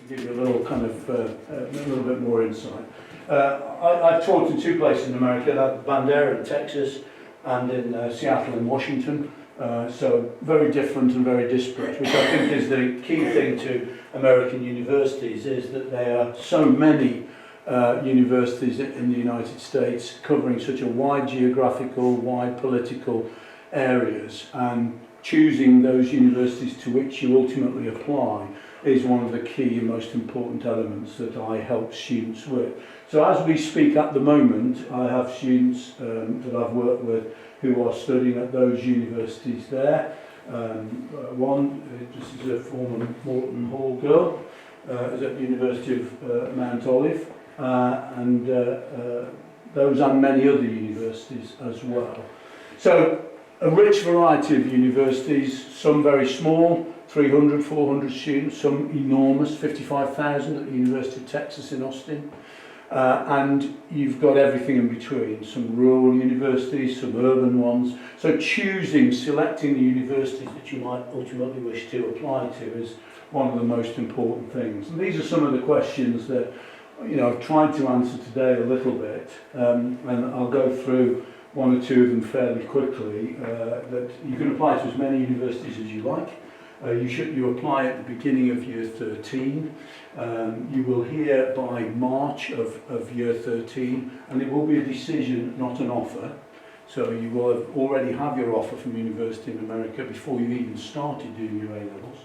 give you a little kind of a little bit more insight. I've taught in two places in America, Bandera in Texas and in Seattle in Washington. So very different and very disparate, which I think is the key thing to American universities, is that there are so many universities in the United States covering such a wide geographical, wide political areas, and choosing those universities to which you ultimately apply is one of the key and most important elements that I help students with. So as we speak at the moment, I have students that I've worked with who are studying at those universities there. One, this is a former Morton Hall girl, is at the University of Mount Olive, and those and many other universities as well. So a rich variety of universities, some very small, 300, 400 students, some enormous, 55,000 at the University of Texas in Austin. And you've got everything in between, some rural universities, some urban ones. So selecting the universities that you might ultimately wish to apply to is one of the most important things. And these are some of the questions that I've tried to answer today a little bit, and I'll go through one or two of them fairly quickly, that you can apply to as many universities as you like. You apply at the beginning of year 13. You will hear by March of year 13, and it will be a decision, not an offer. So you will already have your offer from university in America before you've even started doing your A-levels.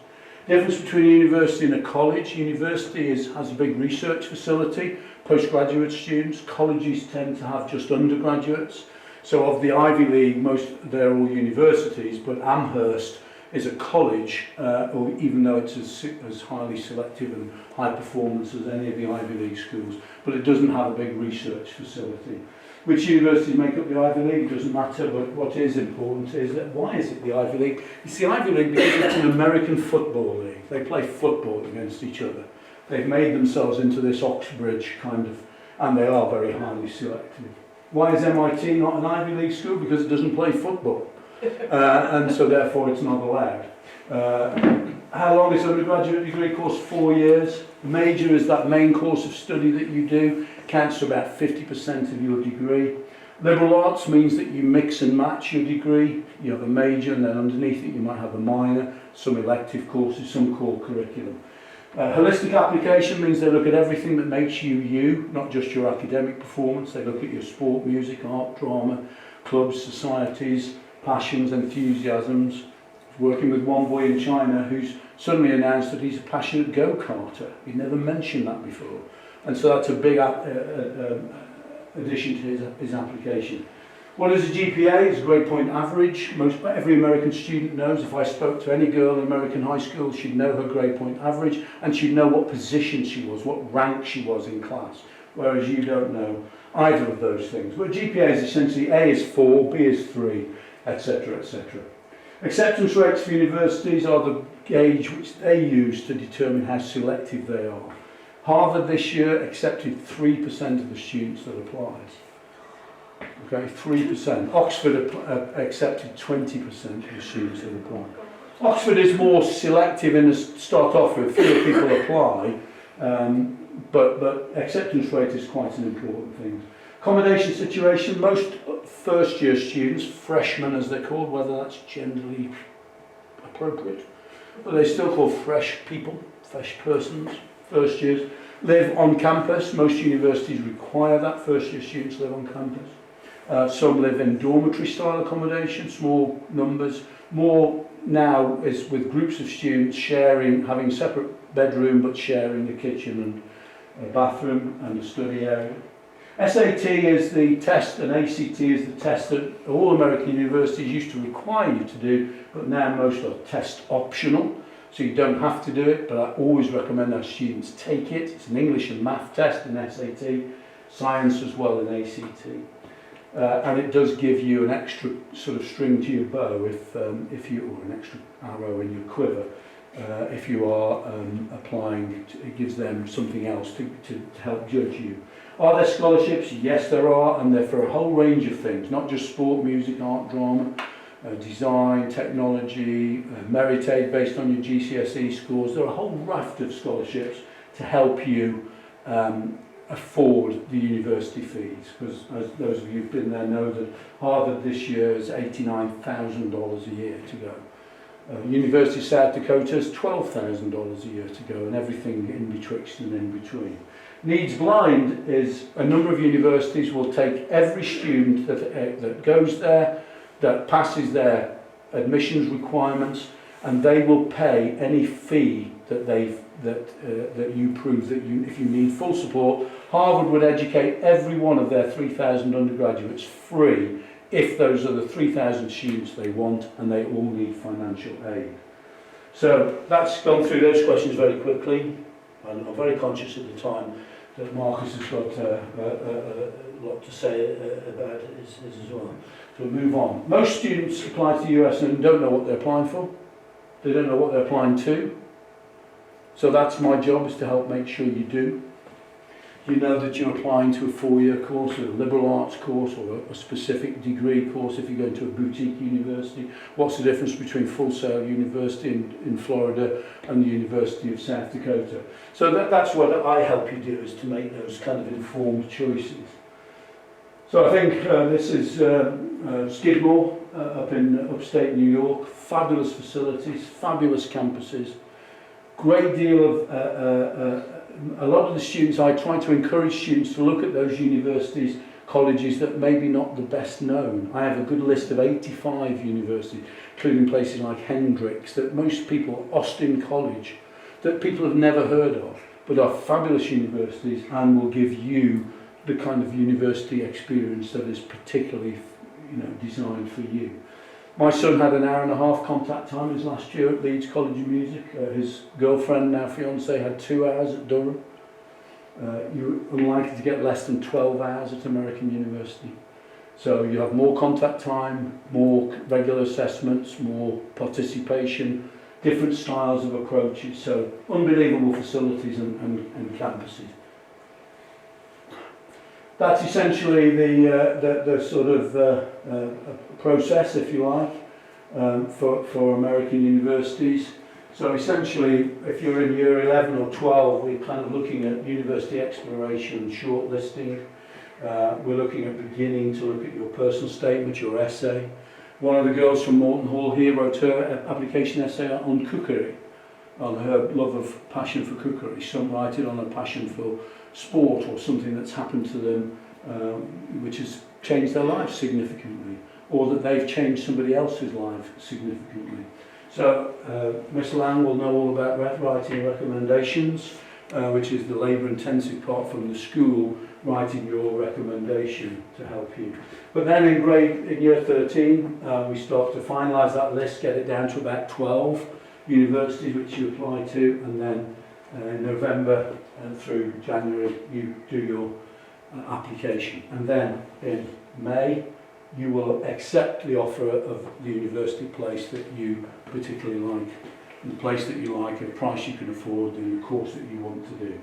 Difference between a university and a college. University has a big research facility, postgraduate students. Colleges tend to have just undergraduates. So of the Ivy League, they're all universities, but Amherst is a college, or even though it's as highly selective and high performance as any of the Ivy League schools, but it doesn't have a big research facility. Which universities make up the Ivy League doesn't matter, but what is important is that why is it the Ivy League? It's the Ivy League because it's an American football league. They play football against each other. They've made themselves into this Oxbridge kind of, and they are very highly selective. Why is MIT not an Ivy League school? Because it doesn't play football. And so therefore it's not allowed. How long is an undergraduate degree course? 4 years. Major is that main course of study that you do, counts to about 50% of your degree. Liberal arts means that you mix and match your degree. You have a major, and then underneath it you might have a minor, some elective courses, some core curriculum. Holistic application means they look at everything that makes you you, not just your academic performance. They look at your sport, music, art, drama, clubs, societies, passions, enthusiasms. Working with one boy in China who's suddenly announced that he's a passionate go-karter. He'd never mentioned that before. And so that's a big addition to his application. What is a GPA? It's a grade point average. Every American student knows, if I spoke to any girl in American high school, she'd know her grade point average, and she'd know what position she was, what rank she was in class, whereas you don't know either of those things. But GPA is essentially A is 4, B is 3, etc., etc. Acceptance rates for universities are the gauge which they use to determine how selective they are. Harvard this year accepted 3% of the students that applied. Okay, 3%. Oxford accepted 20% of the students that applied. Oxford is more selective in start off with, fewer people apply, but acceptance rate is quite an important thing. Accommodation situation, most first year students, freshmen as they're called, whether that's generally appropriate, but they're still called fresh people, fresh persons, first years, live on campus. Most universities require that first year students live on campus. Some live in dormitory style accommodation, small numbers. More now is with groups of students sharing, having a separate bedroom but sharing a kitchen and a bathroom and a study area. SAT is the test and ACT is the test that all American universities used to require you to do, but now most are test optional, so you don't have to do it, but I always recommend that students take it. It's an English and math test in SAT, science as well in ACT. And it does give you an extra sort of string to your bow if you, or an extra arrow in your quiver, if you are applying. It gives them something else to help judge you. Are there scholarships? Yes, there are, and they're for a whole range of things, not just sport, music, art, drama, design, technology, merit aid based on your GCSE scores. There are a whole raft of scholarships to help you afford the university fees, because as those of you who've been there know that Harvard this year is $89,000 a year to go. University of South Dakota is $12,000 a year to go, and everything in betwixt and in between. Needs Blind is a number of universities will take every student that goes there, that passes their admissions requirements, and they will pay any fee that that you prove that if you need full support. Harvard would educate every one of their 3,000 undergraduates free if those are the 3,000 students they want and they all need financial aid. So that's gone through those questions very quickly. And I'm very conscious at the time that Marcus has got a lot to say about it as well. So we'll move on. Most students apply to the US and don't know what they're applying for. They don't know what they're applying to. So that's my job, is to help make sure you do. You know that you're applying to a 4-year course, or a liberal arts course, or a specific degree course if you're going to a boutique university. What's the difference between Full Sail University in Florida and the University of South Dakota? So that's what I help you do, is to make those kind of informed choices. So I think this is Skidmore up in upstate New York. Fabulous facilities, fabulous campuses. Great deal of, a lot of the students, I try to encourage students to look at those universities, colleges that maybe not the best known. I have a good list of 85 universities, including places like Hendrix, that most people, Austin College, that people have never heard of, but are fabulous universities and will give you the kind of university experience that is particularly, designed for you. My son had an hour-and-a-half contact time his last year at Leeds College of Music. His girlfriend, now fiance, had 2 hours at Durham. You're unlikely to get less than 12 hours at American University. So you have more contact time, more regular assessments, more participation, different styles of approaches. So unbelievable facilities and campuses. That's essentially the sort of process, if you like, for American universities. So essentially, if you're in year 11 or 12, we're kind of looking at university exploration and shortlisting. We're looking at beginning to look at your personal statement, your essay. One of the girls from Morton Hall here wrote her application essay on cookery, on her love of passion for cookery. Some write it on a passion for sport or something that's happened to them which has changed their life significantly, or that they've changed somebody else's life significantly. So Miss Lang will know all about writing recommendations, which is the labour-intensive part from the school, writing your recommendation to help you. But then in year 13, we start to finalise that list, get it down to about 12 universities which you apply to, and then in November through January you do your application. And then in May you will accept the offer of the university place that you particularly like, the place that you like, a price you can afford, and the course that you want to do.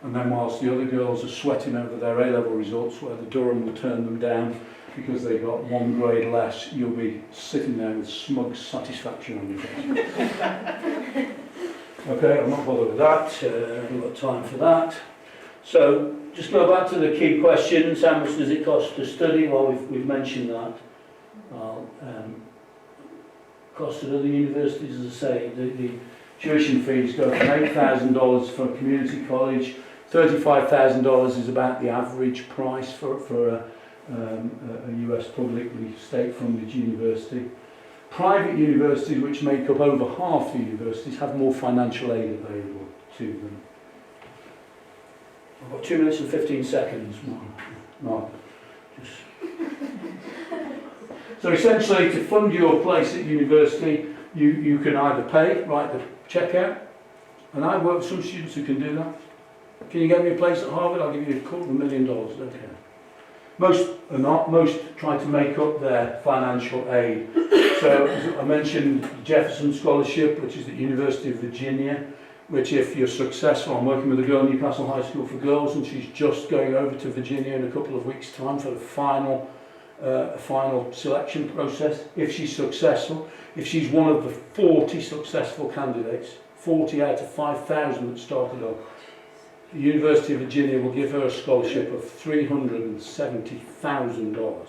And then whilst the other girls are sweating over their A-level results, where the Durham will turn them down because they got 1 grade less, you'll be sitting there with smug satisfaction on your face. Okay, I'm not bothered with that, I haven't got time for that. So, just go back to the key questions. How much does it cost to study? Well, we've mentioned that. Cost at other universities, as I say, the tuition fees go from $8,000 for a community college. $35,000 is about the average price for a US publicly state-funded university. Private universities, which make up over half the universities, have more financial aid available to them. I've got 2 minutes and 15 seconds. Mark. So essentially, to fund your place at university, you can either pay, write the cheque out, and I work with some students who can do that. Can you get me a place at Harvard? I'll give you $250,000. Okay. Most are not. Most try to make up their financial aid. So as I mentioned, Jefferson Scholarship, which is the University of Virginia, which if you're successful, I'm working with a girl at Newcastle High School for Girls, and she's just going over to Virginia in a couple of weeks' time for the final selection process. If she's successful, if she's one of the 40 successful candidates, 40 out of 5,000 that started off, the University of Virginia will give her a scholarship of $370,000.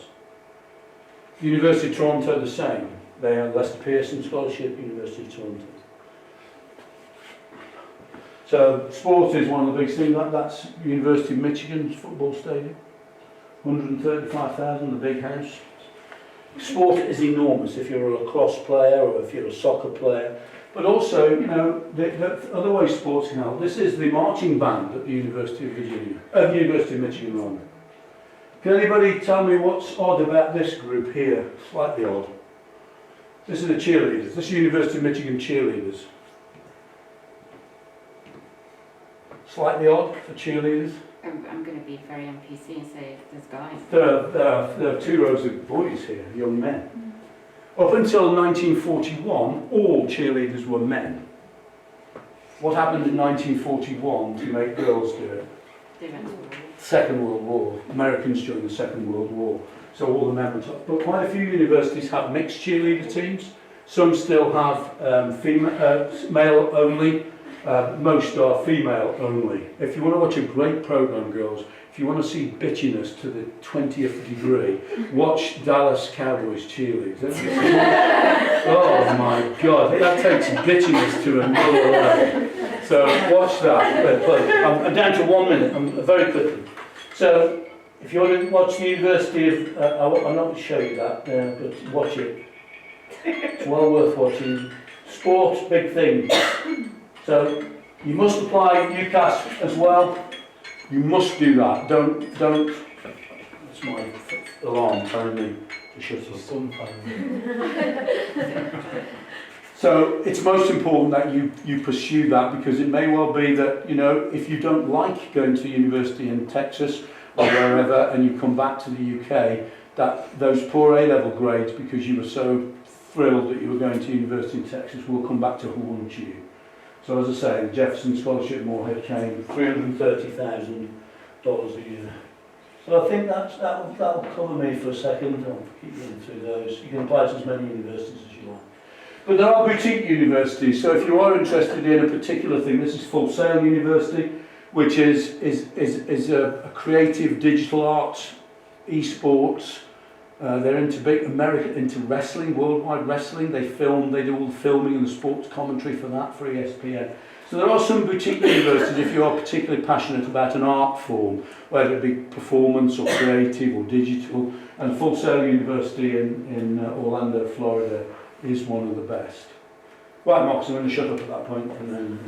The University of Toronto the same. They have Lester Pearson Scholarship, University of Toronto. So sport is one of the big things. That's University of Michigan's football stadium. 135,000, the big house. Sport is enormous if you're a lacrosse player or if you're a soccer player. But also, you know, the other way sports can help. This is the marching band at the University of University of Michigan, rather. Can anybody tell me what's odd about this group here? Slightly odd. This is the cheerleaders. This is University of Michigan cheerleaders. Slightly odd for cheerleaders. I'm going to be very NPC and say there's guys. There are two rows of boys here, young men. Up until 1941, all cheerleaders were men. What happened in 1941 to make girls do it? They went to war. Second World War. Americans during the Second World War. So all the men were top. But quite a few universities have mixed cheerleader teams. Some still have male only. Most are female only. If you want to watch a great program, girls, if you want to see bitchiness to the 20th degree, watch Dallas Cowboys cheerleaders. Oh my God, that takes bitchiness to another level. So watch that. I'm down to 1 minute. Very quickly. So if you want to watch the University of, I'm not going to show you that, but watch it. It's well worth watching. Sports, big thing. So you must apply UCAS as well. You must do that. Don't. That's my alarm telling me to shut up. So it's most important that you pursue that, because it may well be that, you know, if you don't like going to university in Texas or wherever and you come back to the UK, that those poor A-level grades, because you were so thrilled that you were going to university in Texas, will come back to haunt you. So as I say, the Jefferson Scholarship at Moorhead came $330,000 a year. So I think that'll cover me for a second. I'll keep going through those. You can apply to as many universities as you like. But there are boutique universities. So if you are interested in a particular thing, this is Full Sail University, which is a creative digital arts, esports. They're into wrestling, worldwide wrestling. They do all the filming and the sports commentary for that, for ESPN. So there are some boutique universities if you are particularly passionate about an art form, whether it be performance or creative or digital. And Full Sail University in Orlando, Florida is one of the best. Right, Marcus, I'm going to shut up at that point. And then,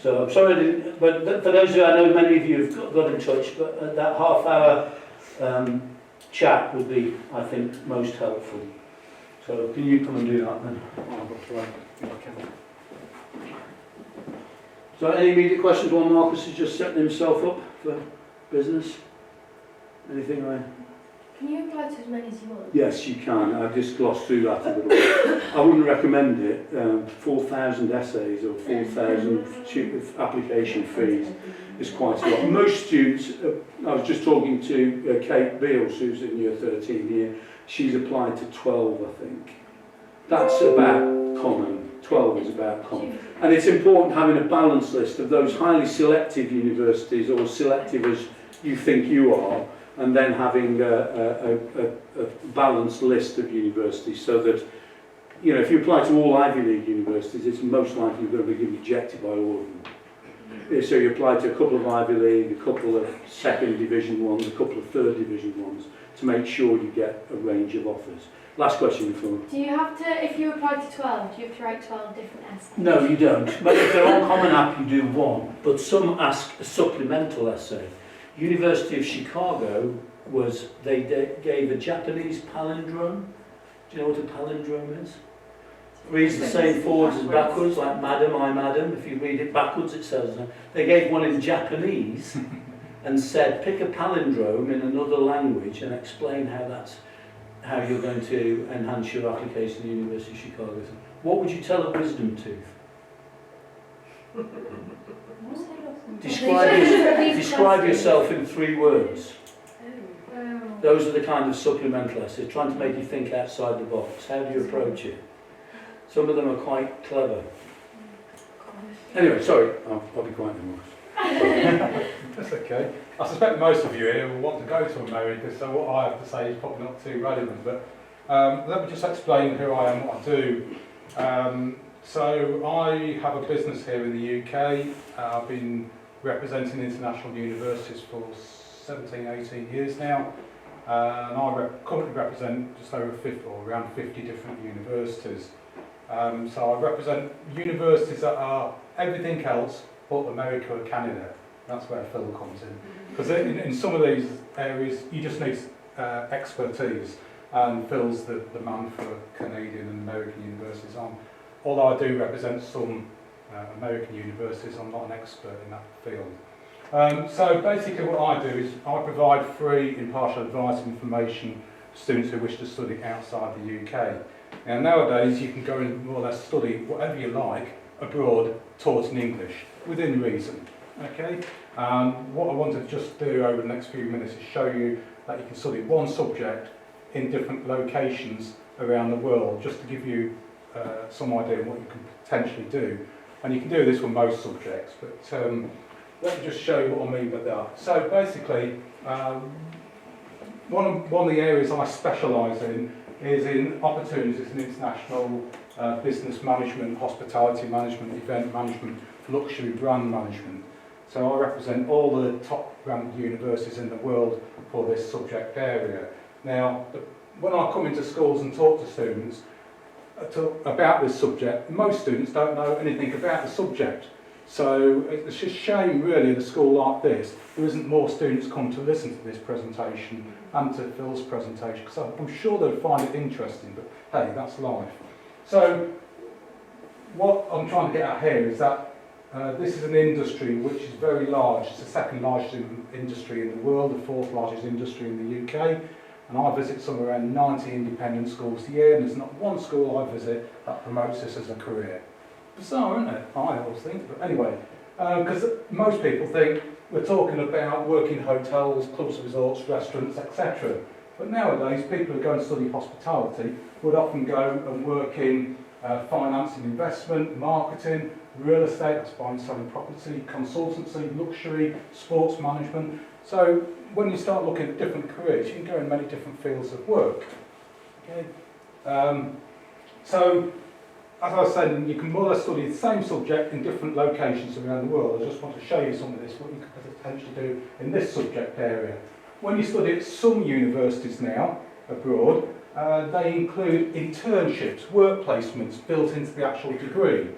so I'm sorry, but for those of you, I know many of you have got in touch, but that half-hour chat would be, I think, most helpful. So can you come and do that then? So any immediate questions while Marcus is just setting himself up for business? Anything Can you apply to as many as you want? Yes, you can. I've just glossed through that a little bit. I wouldn't recommend it. 4,000 essays or 4,000 application fees is quite a lot. Most students, I was just talking to Kate Beals, who's in year 13 here, she's applied to 12, I think. That's about common. 12 is about common. And it's important having a balanced list of those highly selective universities, or selective as you think you are, and then having a balanced list of universities, so that, you know, if you apply to all Ivy League universities, it's most likely going to be rejected by all of them. So you apply to a couple of Ivy League, a couple of second division ones, a couple of third division ones, to make sure you get a range of offers. Last question before. Do you have to, if you apply to 12, do you have to write 12 different essays? No, you don't. But if they're on Common App, you do one. But some ask a supplemental essay. University of Chicago they gave a Japanese palindrome. Do you know what a palindrome is? It reads the same forwards as backwards, like madam, I madam. If you read it backwards, it says that. They gave one in Japanese and said, pick a palindrome in another language and explain how you're going to enhance your application to the University of Chicago. What would you tell a wisdom tooth? Describe yourself in 3 words. Those are the kind of supplemental essays, trying to make you think outside the box. How do you approach it? Some of them are quite clever. Anyway, sorry, I'll be quiet now. That's okay. I suspect most of you here will want to go to America, so what I have to say is probably not too relevant, but let me just explain who I am, what I do. So I have a business here in the UK. I've been representing international universities for 17, 18 years now. And I currently represent just over 50 or around 50 different universities. So I represent universities that are everything else but America or Canada. That's where Phil comes in. Because in some of these areas, you just need expertise. And Phil's the man for Canadian and American universities. Although I do represent some American universities, I'm not an expert in that field. So basically what I do is I provide free impartial advice and information to students who wish to study outside the UK. Now nowadays you can go and more or less study whatever you like abroad, taught in English, within reason. Okay? What I want to just do over the next few minutes is show you that you can study one subject in different locations around the world, just to give you some idea of what you can potentially do. And you can do this with most subjects, but let me just show you what I mean by that. So basically, one of the areas I specialise in is in opportunities in international business management, hospitality management, event management, luxury brand management. So I represent all the top ranked universities in the world for this subject area. Now, when I come into schools and talk to students about this subject, most students don't know anything about the subject. So it's just a shame really in a school like this, there isn't more students come to listen to this presentation and to Phil's presentation, because I'm sure they'll find it interesting, but hey, that's life. So what I'm trying to get at here is that this is an industry which is very large. It's the second largest industry in the world, the fourth largest industry in the UK. And I visit somewhere around 90 independent schools a year, and there's not one school I visit that promotes this as a career. Bizarre, isn't it? I always think. But anyway, because most people think we're talking about working in hotels, clubs, resorts, restaurants, etc. But nowadays, people who go and study hospitality would often go and work in finance and investment, marketing, real estate, that's buying and selling property, consultancy, luxury, sports management. So when you start looking at different careers, you can go in many different fields of work. Okay? So, as I was saying, you can more or less study the same subject in different locations around the world. I just want to show you some of this, what you could potentially do in this subject area. When you study at some universities now, abroad, they include internships, work placements built into the actual degree.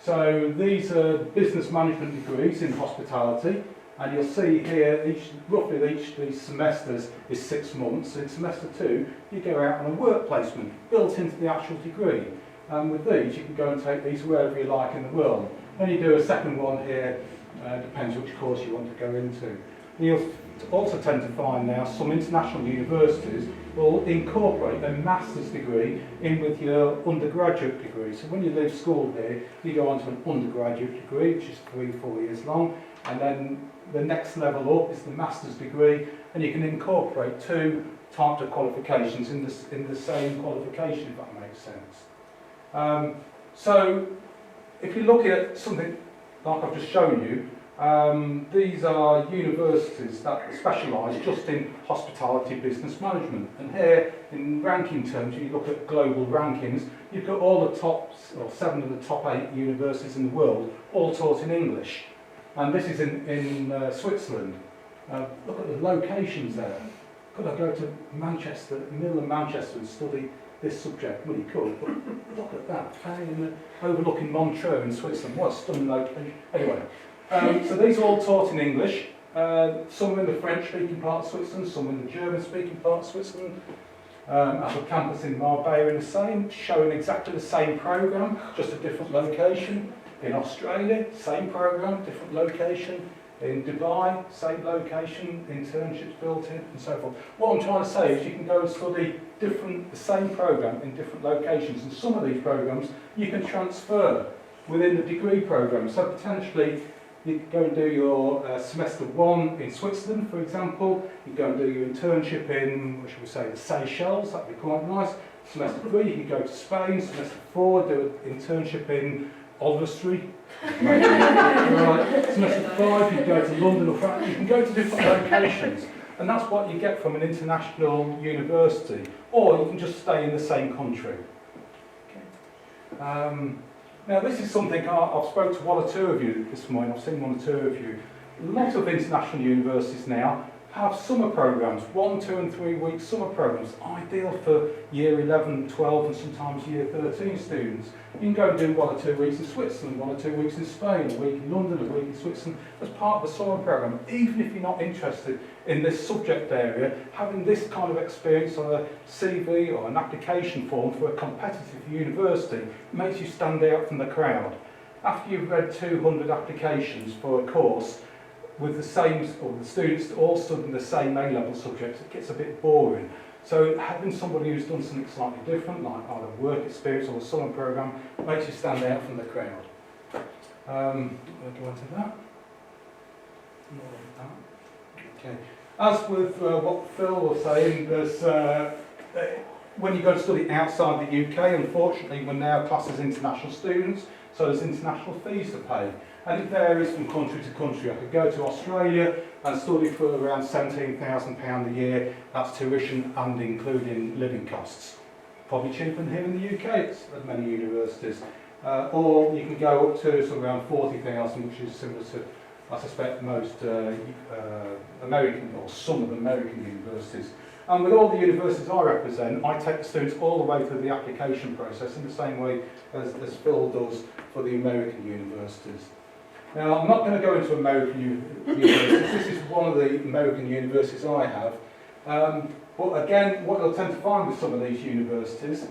So these are business management degrees in hospitality, and you'll see here roughly each of these semesters is 6 months. In semester 2, you go out on a work placement built into the actual degree. And with these, you can go and take these wherever you like in the world. Then you do a second one here, depends which course you want to go into. You'll also tend to find now some international universities will incorporate their master's degree in with your undergraduate degree. So when you leave school here, you go on to an undergraduate degree, which is 3-4 years long, and then the next level up is the master's degree, and you can incorporate 2 types of qualifications in the same qualification, if that makes sense. So if you look at something like I've just shown you, these are universities that specialise just in hospitality business management. And here, in ranking terms, you look at global rankings, you've got all the top, or 7 of the top 8 universities in the world, all taught in English. And this is in Switzerland. Look at the locations there. Could I go to Manchester, middle of Manchester, and study this subject? Well, you could, but look at that, overlooking Montreux in Switzerland. What a stunning location. Anyway. So these are all taught in English, some in the French-speaking part of Switzerland, some in the German-speaking part of Switzerland. I have a campus in Marbella in the same, showing exactly the same programme, just a different location. In Australia, same programme, different location. In Dubai, same location, internships built in, and so forth. What I'm trying to say is you can go and study the same programme in different locations, and some of these programmes you can transfer within the degree programme. So potentially, you go and do your semester 1 in Switzerland, for example. You go and do your internship in, what should we say, the Seychelles. That'd be quite nice. Semester 3, you can go to Spain. Semester 4, do an internship in Oswestry. Right, semester 5 you go to London or France, you can go to different locations, and that's what you get from an international university, or you can just stay in the same country. Okay. Now this is something I've spoke to one or two of you this morning, I've seen one or two of you. A lot of international universities now have summer programs, 1, 2 and 3 week summer programs, ideal for year 11, 12 and sometimes year 13 students. You can go and do 1 or 2 weeks in Switzerland, 1 or 2 weeks in Spain, a week in London, a week in Switzerland as part of the summer program. Even if you're not interested in this subject area, having this kind of experience on a CV or an application form for a competitive university makes you stand out from the crowd. After you've read 200 applications for a course, with the same, or the students all studying the same A-level subjects, it gets a bit boring. So having somebody who's done something slightly different, like either work experience or a summer programme, makes you stand out from the crowd. I'll go on to that. Okay. As with what Phil was saying, there's, when you go to study outside the UK, unfortunately, we're now classed as international students, so there's international fees to pay. And it varies from country to country. I could go to Australia and study for around £17,000 a year. That's tuition and including living costs. Probably cheaper than here in the UK at many universities. Or you can go up to sort of around 40,000, which is similar to, I suspect, most American or some of the American universities. And with all the universities I represent, I take the students all the way through the application process in the same way as Phil does for the American universities. Now, I'm not going to go into American universities. This is one of the American universities I have. But again, what you'll tend to find with some of these universities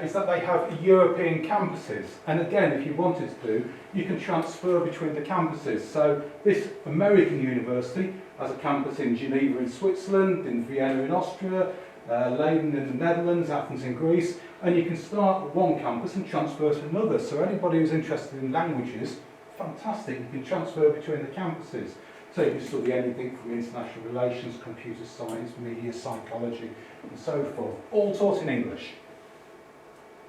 is that they have European campuses. And again, if you wanted to, you can transfer between the campuses. So this American university has a campus in Geneva in Switzerland, in Vienna in Austria, Leiden in the Netherlands, Athens in Greece, and you can start at one campus and transfer to another. So anybody who's interested in languages, fantastic, you can transfer between the campuses. So you can study anything from international relations, computer science, media psychology, and so forth, all taught in English.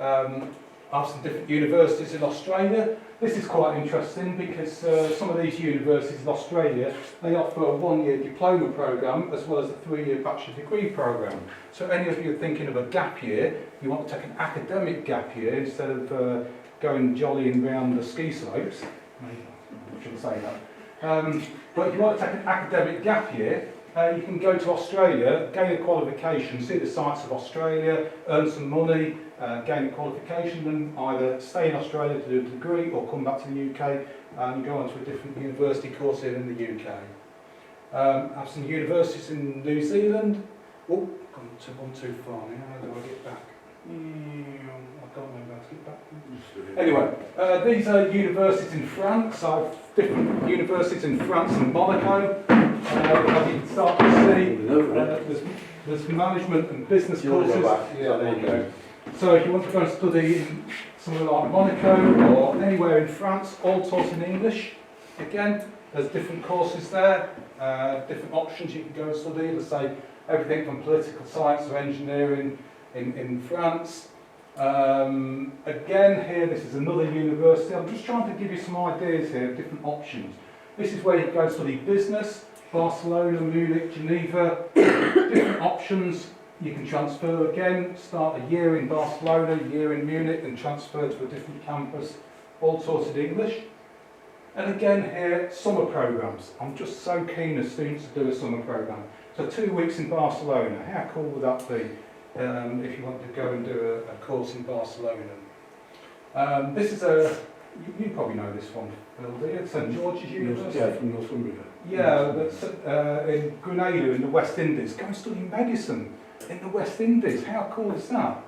I have some different universities in Australia. This is quite interesting because some of these universities in Australia, they offer a 1-year diploma program as well as a 3-year bachelor degree program. So any of you thinking of a gap year, you want to take an academic gap year instead of going jollying around the ski slopes. I shouldn't say that. But if you want to take an academic gap year, you can go to Australia, gain a qualification, see the sights of Australia, earn some money, gain a qualification, and either stay in Australia to do a degree or come back to the UK and go on to a different university course here in the UK. I have some universities in New Zealand. Oh, gone too far now. How do I get back? I can't remember how to get back. Anyway, these are universities in France. I have different universities in France and Monaco. As you can start to see, there's management and business courses. Yeah, there you go. So if you want to go and study in somewhere like Monaco or anywhere in France, all taught in English, again, there's different courses there, different options you can go and study. Let's say everything from political science to engineering in France. Again, here, this is another university. I'm just trying to give you some ideas here of different options. This is where you go and study business, Barcelona, Munich, Geneva, different options. You can transfer again, start a year in Barcelona, a year in Munich, and transfer to a different campus, all taught in English. And again here, summer programs. I'm just so keen as students to do a summer program. So 2 weeks in Barcelona, how cool would that be if you want to go and do a course in Barcelona? This is you probably know this one, Phil, do you? St George's University. Yeah, from Northumbria. Yeah, that's in Grenada in the West Indies. Go and study medicine in the West Indies. How cool is that?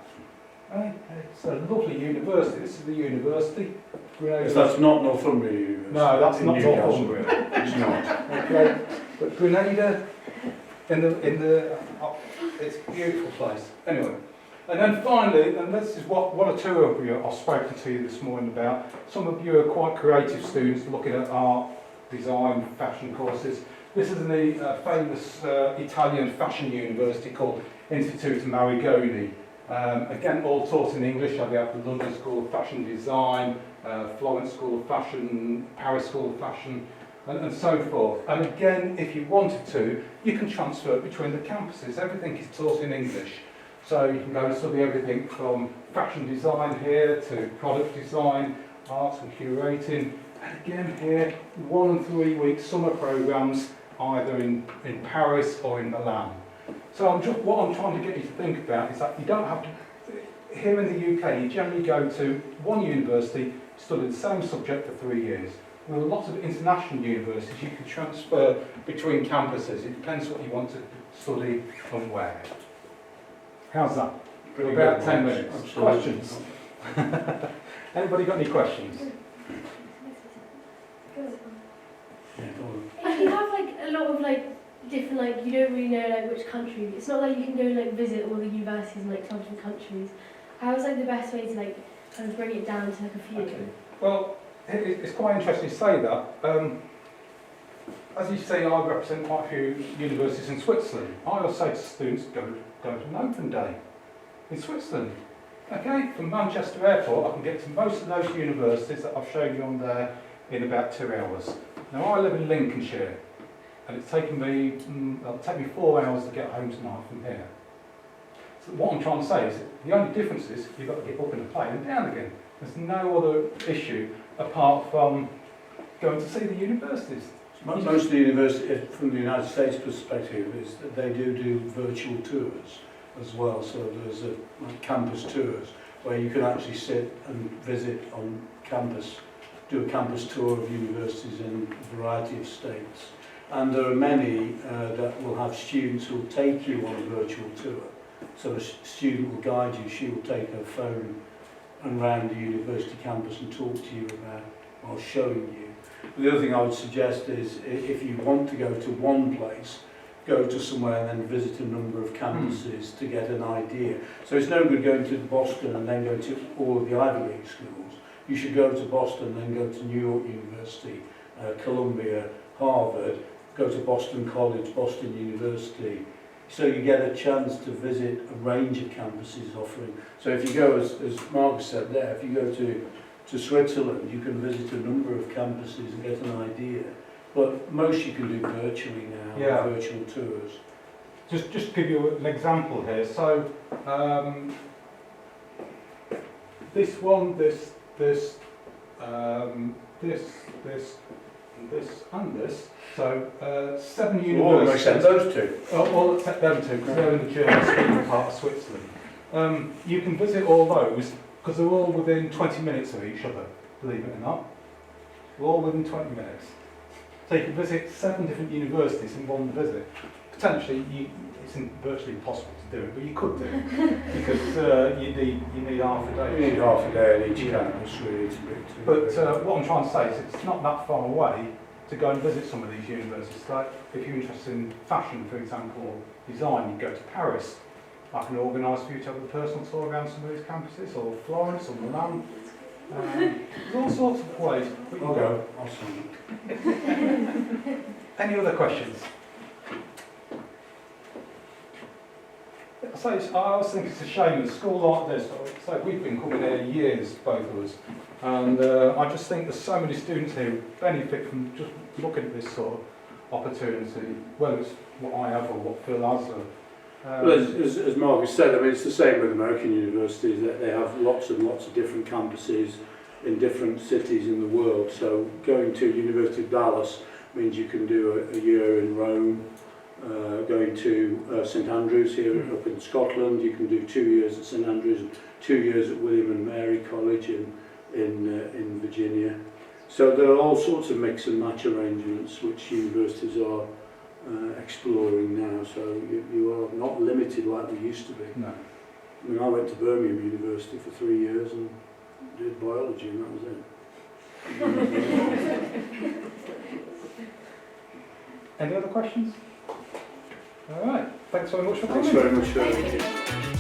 It's a lovely university. This is the university. Grenada. So that's not Northumbria University? No, that's not Newcastle. Northumbria. It's not. Okay, but Grenada, it's a beautiful place. Anyway, and then finally, and this is what one or two of you I've spoken to you this morning about. Some of you are quite creative students looking at art, design, fashion courses. This is the famous Italian fashion university called Istituto Marigoni Again, all taught in English. I have the London School of Fashion Design, Florence School of Fashion, Paris School of Fashion, and so forth. And again, if you wanted to, you can transfer between the campuses. Everything is taught in English. So you can go and study everything from fashion design here to product design, arts and curating. And again here, 1 and 3 week summer programmes either in Paris or in Milan. So what I'm trying to get you to think about is that you don't have to, here in the UK, you generally go to one university, study the same subject for 3 years. With a lot of international universities, you can transfer between campuses. It depends what you want to study and where. How's that? Pretty About good 10 ones. minutes. Absolutely. Questions? Anybody got any questions? Yeah, go on. If you have like a lot of like different like you don't really know like which country, it's not like you can go and like visit all the universities in like 12 different countries. How is like the best way to like kind of bring it down to like a few? Okay. Well, it's quite interesting to say that. As you say, I represent quite a few universities in Switzerland. I always say to students, go to an open day in Switzerland. Okay, from Manchester Airport, I can get to most of those universities that I've shown you on there in about 2 hours. Now, I live in Lincolnshire, and it's taken me, it'll take me 4 hours to get home tonight from here. So what I'm trying to say is that the only difference is you've got to get up in a plane and down again. There's no other issue apart from going to see the universities. Most of the universities, from the United States perspective, is that they do virtual tours as well. So there's like campus tours where you can actually sit and visit on campus, do a campus tour of universities in a variety of states. And there are many that will have students who will take you on a virtual tour. So the student will guide you. She will take her phone and around the university campus and talk to you about, while showing you. The other thing I would suggest is if you want to go to one place, go to somewhere and then visit a number of campuses to get an idea. So it's no good going to Boston and then go to all of the Ivy League schools. You should go to Boston, then go to New York University, Columbia, Harvard, go to Boston College, Boston University. So you get a chance to visit a range of campuses offering. So if you go, as Mark said there, if you go to Switzerland, you can visit a number of campuses and get an idea. But most you can do virtually now, Yeah. virtual tours. Just to give you an example here. So this one, this, and this. So 7 Or universities. except those two. All except them two, because they're in the German-speaking part of Switzerland. You can visit all those because they're all within 20 minutes of each other, believe it or not. They're all within 20 minutes. So you can visit 7 different universities in one visit. Potentially, it's virtually impossible to do it, but you could do it because you need half a day. You need half a day at each Yeah. campus really to be. But what I'm trying to say is it's not that far away to go and visit some of these universities. Like if you're interested in fashion, for example, or design, you go to Paris. I can organise for you to have a personal tour around some of these campuses, or Florence, or Milan. There's all sorts of ways. But you I'll go. go. I'll sign it. Any other questions? I always think it's a shame in a school like this. So we've been coming here years, both of us, and I just think there's so many students here who benefit from just looking at this sort of opportunity, whether it's what I have or what Phil has. Well, as Marcus said, I mean, it's the same with American universities, that they have lots and lots of different campuses in different cities in the world. So going to University of Dallas means you can do a year in Rome. Going to St Andrews here up in Scotland, you can do 2 years at St Andrews and 2 years at William and Mary College in Virginia. So there are all sorts of mix and match arrangements which universities are exploring now, so you are not limited like we used to be. No. I mean, I went to Birmingham University for 3 years and did biology, and that was it. Any other questions? All right. Thanks very much for coming. Thanks very much for Thank you.